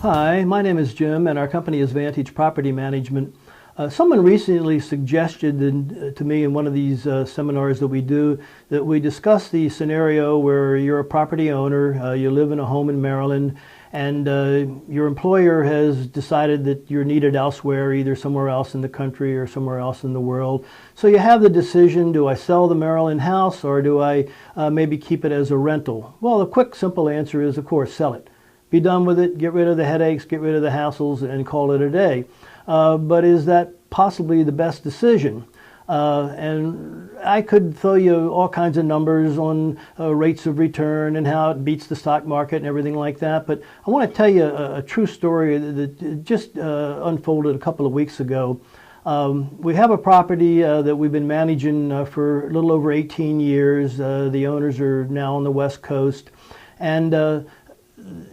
Hi, my name is Jim and our company is Vantage Property Management. Someone recently suggested to me in one of these seminars that we do that we discuss the scenario where you're a property owner, you live in a home in Maryland, and your employer has decided that you're needed elsewhere, either somewhere else in the country or somewhere else in the world. So you have the decision, do I sell the Maryland house or do I maybe keep it as a rental? Well, the quick, simple answer is, of course, sell it. Be done with it, get rid of the headaches, get rid of the hassles, and call it a day. But is that possibly the best decision? And I could throw you all kinds of numbers on rates of return and how it beats the stock market and everything like that. But I want to tell you a true story that just unfolded a couple of weeks ago. We have a property that we've been managing for a little over 18 years. The owners are now on the West Coast. And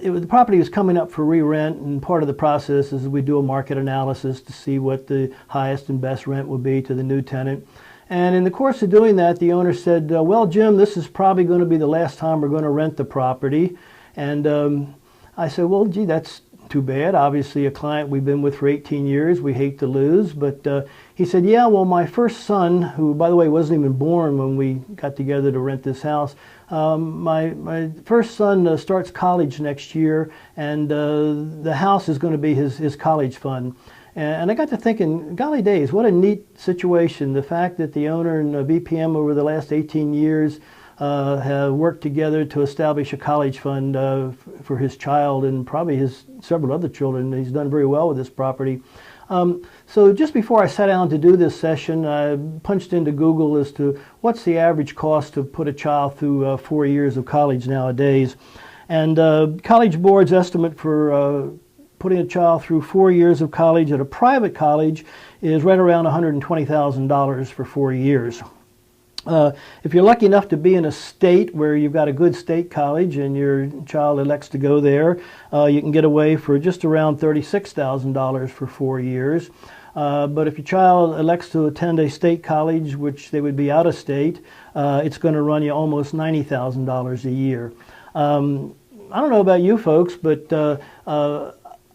the property was coming up for re-rent, and part of the process is we do a market analysis to see what the highest and best rent would be to the new tenant. And in the course of doing that, the owner said, well, Jim, this is probably going to be the last time we're going to rent the property. And I said, well, gee, that's too bad. Obviously a client we've been with for 18 years, we hate to lose. But he said, yeah, well, my first son, who by the way wasn't even born when we got together to rent this house, my first son starts college next year, and the house is going to be his college fund. And I got to thinking, golly days, what a neat situation. The fact that the owner and BPM over the last 18 years have worked together to establish a college fund for his child and probably his several other children. He's done very well with this property. So just before I sat down to do this session, I punched into Google as to what's the average cost to put a child through 4 years of college nowadays. And College Board's estimate for putting a child through 4 years of college at a private college is right around $120,000 for 4 years. If you're lucky enough to be in a state where you've got a good state college and your child elects to go there, you can get away for just around $36,000 for 4 years. But if your child elects to attend a state college, which they would be out of state, it's going to run you almost $90,000 a year. I don't know about you folks, but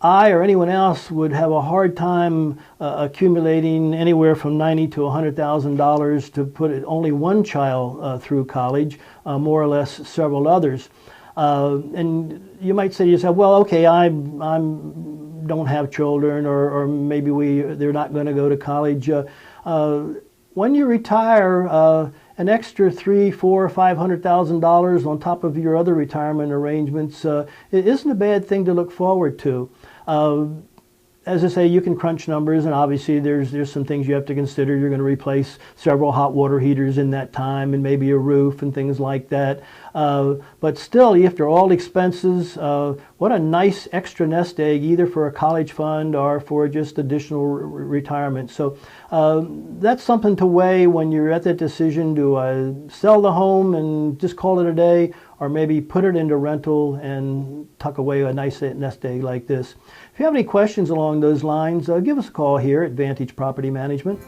I or anyone else would have a hard time accumulating anywhere from $90,000 to $100,000 to put only one child through college, more or less several others. And you might say to yourself, well, okay, I don't have children, or maybe they're not going to go to college. When you retire, an extra $300,000, $400,000, $500,000 on top of your other retirement arrangements, it isn't a bad thing to look forward to. As I say, you can crunch numbers, and obviously there's some things you have to consider. You're going to replace several hot water heaters in that time, and maybe a roof and things like that. But still, after all expenses, what a nice extra nest egg, either for a college fund or for just additional retirement. So that's something to weigh when you're at that decision. Do I sell the home and just call it a day, or maybe put it into rental and tuck away a nice nest egg like this? If you have any questions along those lines, give us a call here at Vantage Property Management.